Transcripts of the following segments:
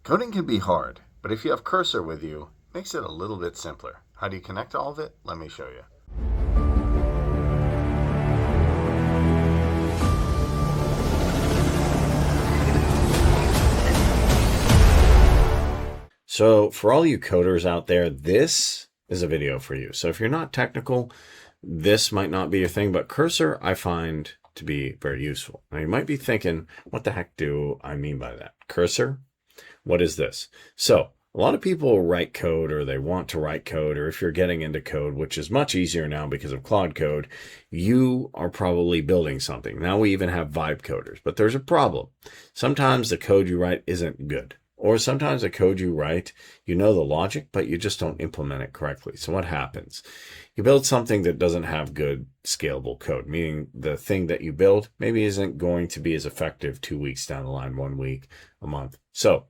Coding can be hard, but if you have Cursor with you, it makes it a little bit simpler. How do you connect to all of it? Let me show you. So for all you coders out there, this is a video for you. So if you're not technical, this might not be your thing, but Cursor I find to be very useful. Now you might be thinking, what the heck do I mean by that? Cursor? What is this? So a lot of people write code, or they want to write code, or if you're getting into code, which is much easier now because of Claude Code, you are probably building something. Now we even have vibe coders, but there's a problem. Sometimes the code you write isn't good. Or sometimes the code you write, you know the logic, but you just don't implement it correctly. So what happens? You build something that doesn't have good scalable code, meaning the thing that you build maybe isn't going to be as effective 2 weeks down the line, 1 week, a month. So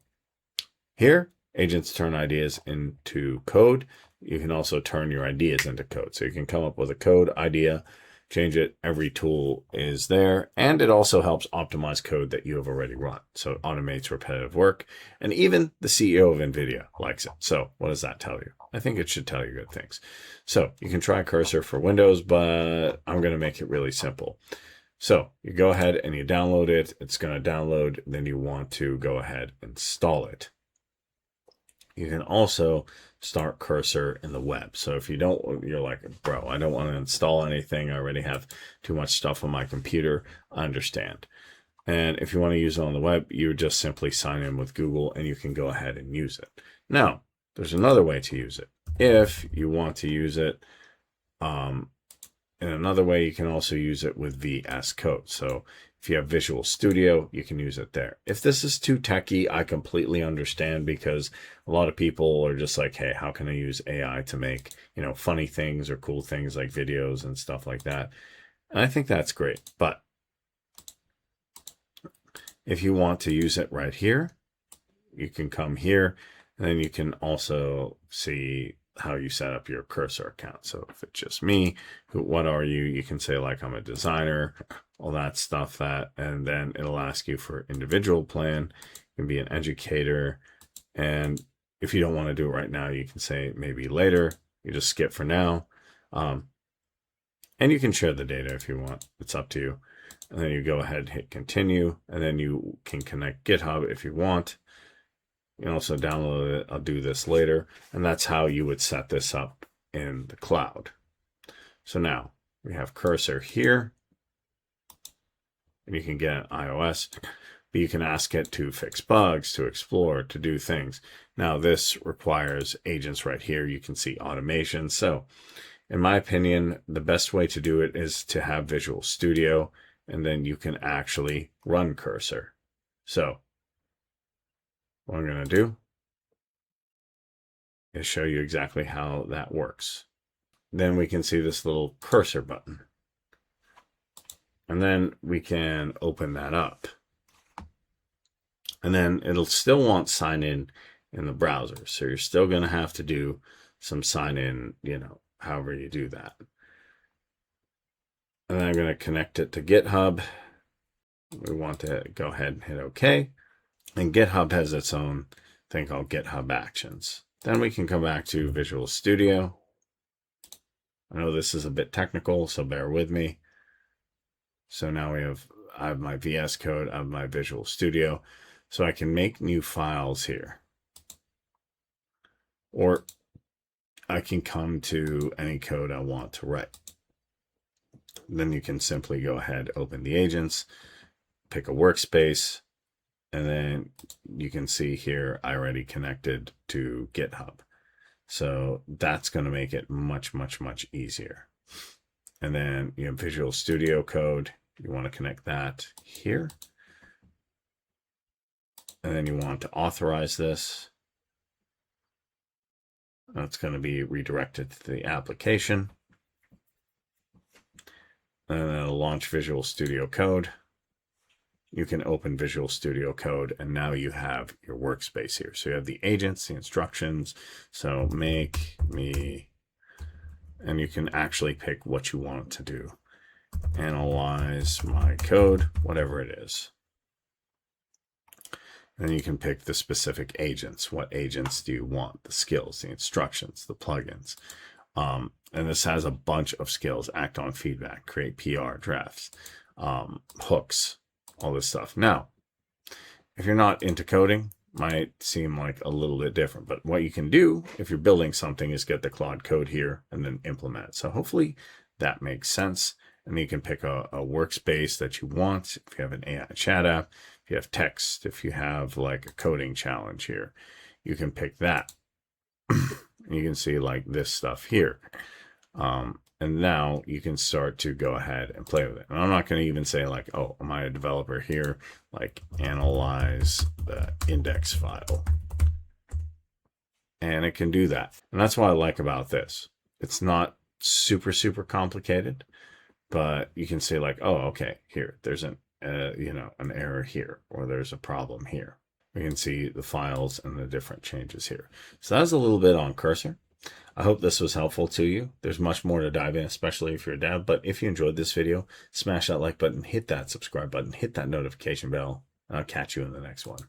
here, agents turn ideas into code. You can also turn your ideas into code. So you can come up with a code idea, change it. Every tool is there. And it also helps optimize code that you have already run. So it automates repetitive work. And even the CEO of NVIDIA likes it. So what does that tell you? I think it should tell you good things. So you can try Cursor for Windows, but I'm going to make it really simple. So you go ahead and you download it. It's going to download. Then you want to go ahead and install it. You can also start Cursor in the web. So if you don't, you're like, bro, I don't want to install anything. I already have too much stuff on my computer. I understand. And if you want to use it on the web, you just simply sign in with Google and you can go ahead and use it. Now, there's another way to use it. If you want to use it in another way, you can also use it with vscode. So if you have Visual Studio, you can use it there. If this is too techy, I completely understand, because a lot of people are just like, hey, how can I use AI to make, funny things or cool things like videos and stuff like that? And I think that's great. But if you want to use it right here, you can come here, and then you can also see how you set up your Cursor account. So if it's just me, what are you? You can say like, I'm a designer, all that stuff, and then it'll ask you for individual plan. You can be an educator. And if you don't want to do it right now, you can say maybe later. You just skip for now. And you can share the data if you want. It's up to you. And then you go ahead, hit continue, and then you can connect GitHub if you want. You can also download it. I'll do this later. And that's how you would set this up in the cloud. So now we have Cursor here. And you can get an iOS, but you can ask it to fix bugs, to explore, to do things. Now this requires agents right here. You can see automation. So in my opinion, the best way to do it is to have Visual Studio, and then you can actually run Cursor. So what I'm going to do is show you exactly how that works. Then we can see this little cursor button. And then we can open that up. And then it'll still want sign in the browser. So you're still going to have to do some sign in, however you do that. And then I'm going to connect it to GitHub. We want to go ahead and hit OK. And GitHub has its own thing called GitHub Actions. Then we can come back to Visual Studio. I know this is a bit technical, so bear with me. So now I have my VS Code, I have my Visual Studio, so I can make new files here. Or I can come to any code I want to write. Then you can simply go ahead, open the agents, pick a workspace, and then you can see here, I already connected to GitHub. So that's going to make it much, much, much easier. And then you have Visual Studio Code. You want to connect that here. And then you want to authorize this. That's going to be redirected to the application. And then it'll launch Visual Studio Code. You can open Visual Studio Code, and now you have your workspace here. So you have the agents, the instructions. So make me, and you can actually pick what you want it to do. Analyze my code, whatever it is. And then you can pick the specific agents. What agents do you want? The skills, the instructions, the plugins. And this has a bunch of skills: act on feedback, create PR drafts, hooks, all this stuff. Now, if you're not into coding, might seem like a little bit different, but what you can do if you're building something is get the Claude code here and then implement it. So hopefully that makes sense. And you can pick a workspace that you want. If you have an AI chat app, if you have text, if you have like a coding challenge here, you can pick that. You can see like this stuff here. And now you can start to go ahead and play with it. And I'm not going to even say like, oh, am I a developer here? Like analyze the index file. And it can do that. And that's what I like about this. It's not super, super complicated, but you can say like, oh, okay, here, there's an error here, or there's a problem here. We can see the files and the different changes here. So that's a little bit on Cursor. I hope this was helpful to you. There's much more to dive in, especially if you're a dev. But if you enjoyed this video, smash that like button, hit that subscribe button, hit that notification bell, and I'll catch you in the next one.